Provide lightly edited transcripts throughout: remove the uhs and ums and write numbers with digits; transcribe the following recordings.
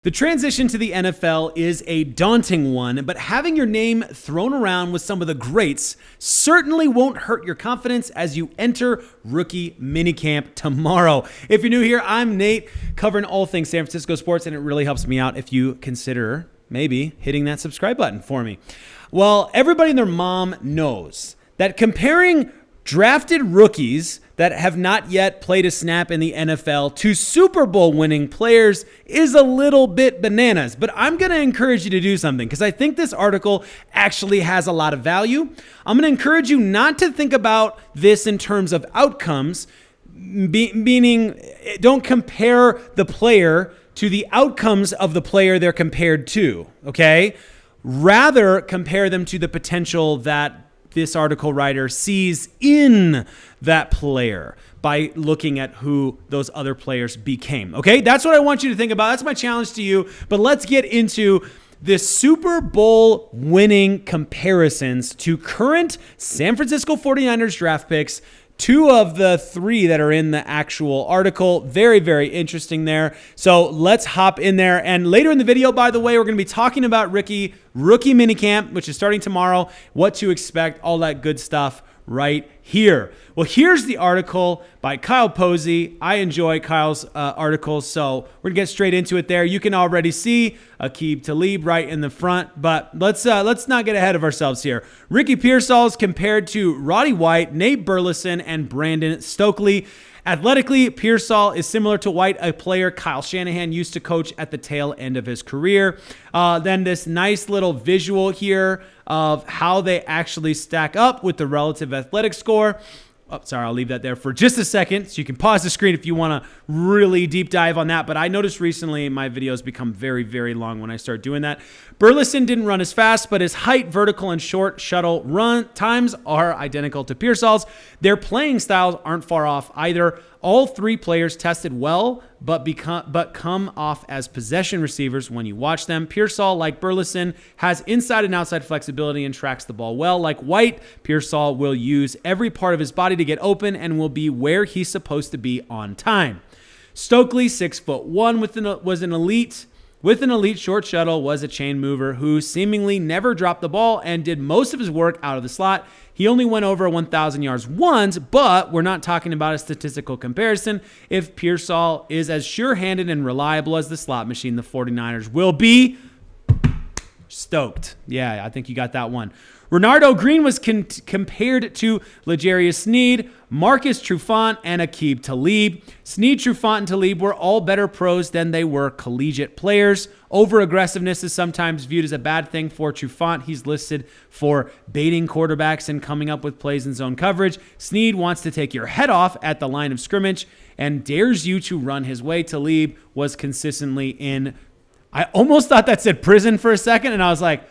The transition to the NFL is a daunting one, but having your name thrown around with some of the greats certainly won't hurt your confidence as you enter rookie minicamp tomorrow. If you're new here, I'm Nate, covering all things San Francisco sports, and it really helps me out if you consider maybe hitting that subscribe button for me. Well, everybody and their mom knows that comparing drafted rookies that have not yet played a snap in the NFL to Super Bowl winning players is a little bit bananas, but I'm going to encourage you to do something because I think this article actually has a lot of value. I'm going to encourage you not to think about this in terms of outcomes, meaning don't compare the player to the outcomes of the player they're compared to, okay? Rather, compare them to the potential that this article writer sees in that player by looking at who those other players became. Okay, that's what I want you to think about. That's my challenge to you. But let's get into this Super Bowl winning comparisons to current San Francisco 49ers draft picks. Two of the three that are in the actual article. Very, very interesting there. So let's hop in there. And later in the video, by the way, we're going to be talking about rookie minicamp, which is starting tomorrow, what to expect, all that good stuff right here. Well, here's the article by Kyle Posey. I enjoy Kyle's articles, so we're gonna get straight into it there. You can already see Aqib Talib right in the front, but let's not get ahead of ourselves here. Ricky Pearsall is compared to Roddy White, Nate Burleson, and Brandon Stokely. Athletically, Pearsall is similar to White, a player Kyle Shanahan used to coach at the tail end of his career. Then this nice little visual here of how they actually stack up with the relative athletic score. Oh, sorry, I'll leave that there for just a second. So you can pause the screen if you want to really deep dive on that. But I noticed recently my videos become very, very long when I start doing that. Burleson didn't run as fast, but his height, vertical, and short shuttle run times are identical to Pearsall's. Their playing styles aren't far off either. All three players tested well, but come off as possession receivers when you watch them. Pearsall, like Burleson, has inside and outside flexibility and tracks the ball well. Like White, Pearsall will use every part of his body to get open and will be where he's supposed to be on time. Stokely, 6'1", was an elite. With an elite short shuttle, was a chain mover who seemingly never dropped the ball and did most of his work out of the slot. He only went over 1,000 yards once, but we're not talking about a statistical comparison. If Pearsall is as sure-handed and reliable as the slot machine, the 49ers will be stoked. Yeah, I think you got that one. Renardo Green was compared to L'Jarius Sneed, Marcus Trufant, and Aqib Talib. Sneed, Trufant, and Talib were all better pros than they were collegiate players. Over-aggressiveness is sometimes viewed as a bad thing for Trufant. He's listed for baiting quarterbacks and coming up with plays in zone coverage. Sneed wants to take your head off at the line of scrimmage and dares you to run his way. Talib was consistently in, I almost thought that said prison for a second, and I was like,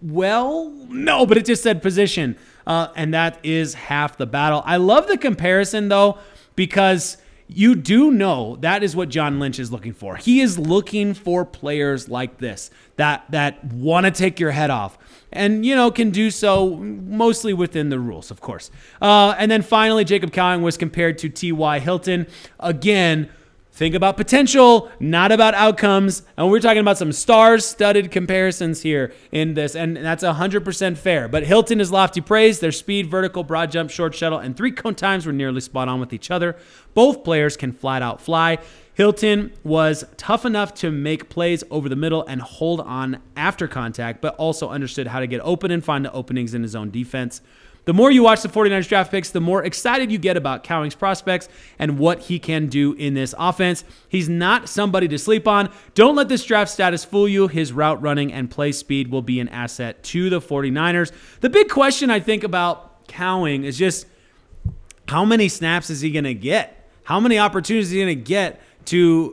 well, no, but it just said position, and that is half the battle. I love the comparison, though, because you do know that is what John Lynch is looking for. He is looking for players like this that want to take your head off and, can do so mostly within the rules, of course. And then finally, Jacob Cowing was compared to T.Y. Hilton. Again, think about potential, not about outcomes. And we're talking about some star-studded comparisons here in this, and that's 100% fair. But Hilton is lofty praise. Their speed, vertical, broad jump, short shuttle, and three-cone times were nearly spot on with each other. Both players can flat-out fly. Hilton was tough enough to make plays over the middle and hold on after contact, but also understood how to get open and find the openings in his own defense. The more you watch the 49ers draft picks, the more excited you get about Cowing's prospects and what he can do in this offense. He's not somebody to sleep on. Don't let this draft status fool you. His route running and play speed will be an asset to the 49ers. The big question I think about Cowing is just how many snaps is he going to get? How many opportunities is he going to get?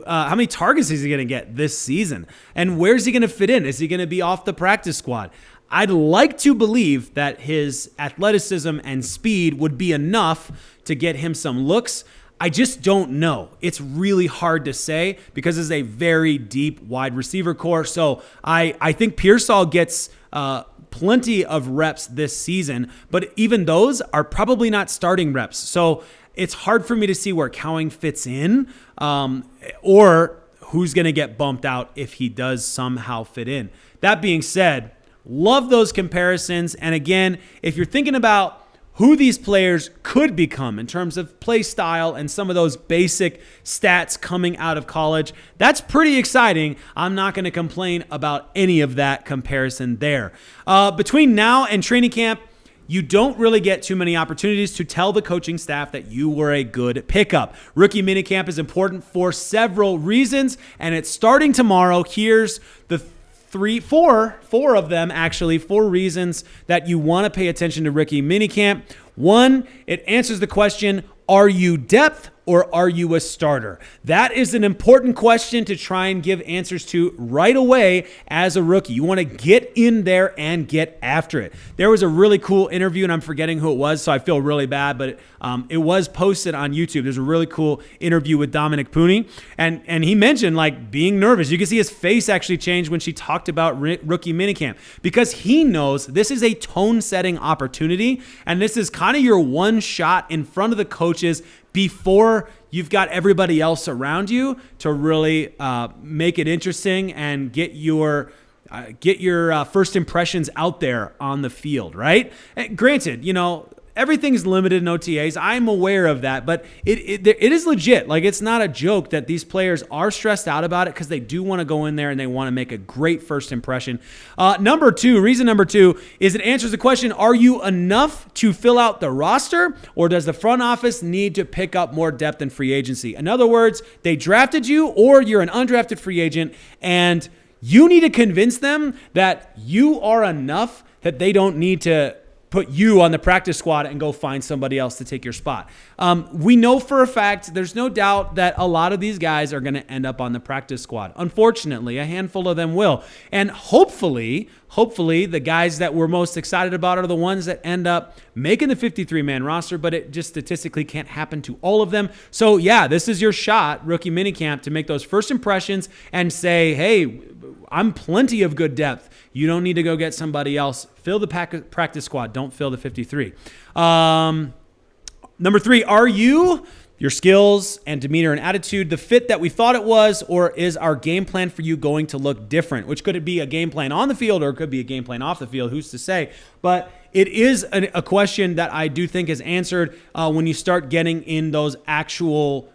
How many targets is he going to get this season? And where's he going to fit in? Is he going to be off the practice squad? I'd like to believe that his athleticism and speed would be enough to get him some looks. I just don't know. It's really hard to say because it's a very deep wide receiver core. So I think Pearsall gets plenty of reps this season, but even those are probably not starting reps. So it's hard for me to see where Cowing fits in or who's going to get bumped out if he does somehow fit in. That being said, love those comparisons. And again, if you're thinking about who these players could become in terms of play style and some of those basic stats coming out of college, that's pretty exciting. I'm not going to complain about any of that comparison there. Between now and training camp, you don't really get too many opportunities to tell the coaching staff that you were a good pickup. Rookie minicamp is important for several reasons, and it's starting tomorrow. Here's the four of them actually, 4 reasons that you want to pay attention to rookie minicamp. 1, it answers the question, are you depth or are you a starter? That is an important question to try and give answers to right away as a rookie. You want to get in there and get after it. There was a really cool interview, and I'm forgetting who it was, so I feel really bad, but it was posted on YouTube. There's a really cool interview with Dominic Pooney, and he mentioned like being nervous. You can see his face actually change when she talked about rookie minicamp, because he knows this is a tone-setting opportunity, and this is kind of your one shot in front of the coaches before you've got everybody else around you to really make it interesting and get your first impressions out there on the field, right? And granted, everything's limited in OTAs. I'm aware of that, but it is legit. Like, it's not a joke that these players are stressed out about it because they do want to go in there and they want to make a great first impression. Reason number two is it answers the question, are you enough to fill out the roster, or does the front office need to pick up more depth in free agency? In other words, they drafted you or you're an undrafted free agent, and you need to convince them that you are enough that they don't need to put you on the practice squad and go find somebody else to take your spot. We know for a fact, there's no doubt that a lot of these guys are going to end up on the practice squad. Unfortunately, a handful of them will. And hopefully the guys that we're most excited about are the ones that end up making the 53-man roster, but it just statistically can't happen to all of them. So yeah, this is your shot, rookie minicamp, to make those first impressions and say, hey, I'm plenty of good depth. You don't need to go get somebody else. Fill the practice squad. Don't fill the 53. Number 3, are you, your skills and demeanor and attitude, the fit that we thought it was, or is our game plan for you going to look different? Which could it be a game plan on the field, or it could be a game plan off the field? Who's to say? But it is a question that I do think is answered when you start getting in those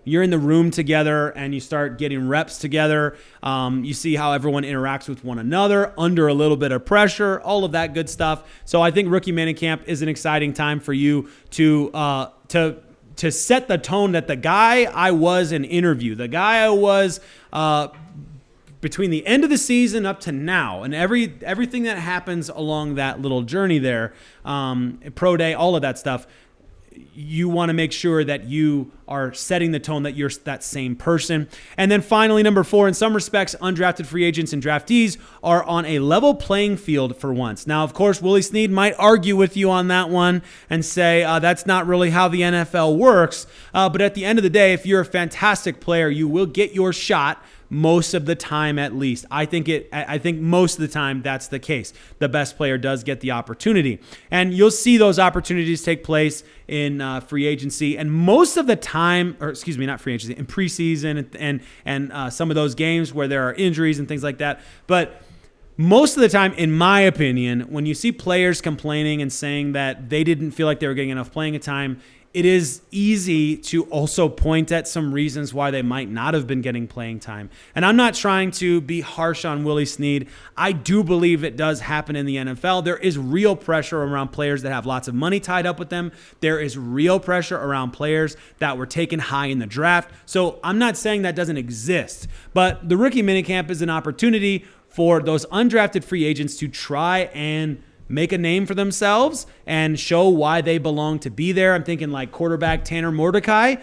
you're in the room together and you start getting reps together. You see how everyone interacts with one another under a little bit of pressure, all of that good stuff. So I think rookie minicamp is an exciting time for you to set the tone that the guy I was in interview, the guy I was between the end of the season up to now, and everything that happens along that little journey there, pro day, all of that stuff, you want to make sure that you are setting the tone that you're that same person. And then finally, number 4, in some respects, undrafted free agents and draftees are on a level playing field for once. Now, of course, Willie Snead might argue with you on that one and say that's not really how the NFL works. But at the end of the day, if you're a fantastic player, you will get your shot most of the time, at least. I think most of the time that's the case. The best player does get the opportunity. And you'll see those opportunities take place in free agency. And most of the time, not free agency, in preseason and some of those games where there are injuries and things like that. But most of the time, in my opinion, when you see players complaining and saying that they didn't feel like they were getting enough playing time, it is easy to also point at some reasons why they might not have been getting playing time. And I'm not trying to be harsh on Willie Snead. I do believe it does happen in the NFL. There is real pressure around players that have lots of money tied up with them. There is real pressure around players that were taken high in the draft. So I'm not saying that doesn't exist, but the rookie minicamp is an opportunity for those undrafted free agents to try and make a name for themselves and show why they belong to be there. I'm thinking like quarterback Tanner Mordecai.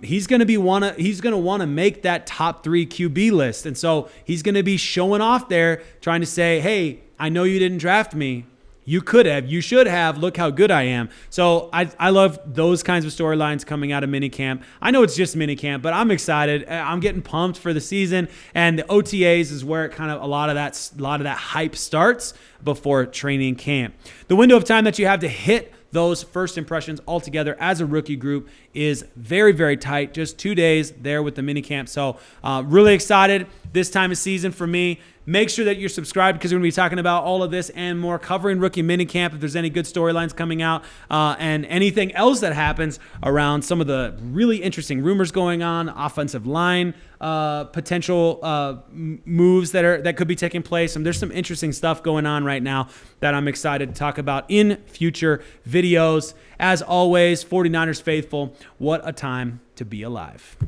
He's going to want to make that top 3 QB list. And so he's going to be showing off there, trying to say, hey, I know you didn't draft me. You could have, you should have, look how good I am. So I love those kinds of storylines coming out of minicamp. I know it's just minicamp, but I'm excited. I'm getting pumped for the season, and the OTAs is where it kind of a lot of that hype starts before training camp. The window of time that you have to hit those first impressions altogether as a rookie group is very, very tight. Just 2 days there with the minicamp. So really excited this time of season for me. Make sure that you're subscribed because we're going to be talking about all of this and more, covering rookie minicamp, if there's any good storylines coming out, and anything else that happens around some of the really interesting rumors going on, offensive line potential moves that could be taking place. And there's some interesting stuff going on right now that I'm excited to talk about in future videos. As always, 49ers faithful, what a time to be alive.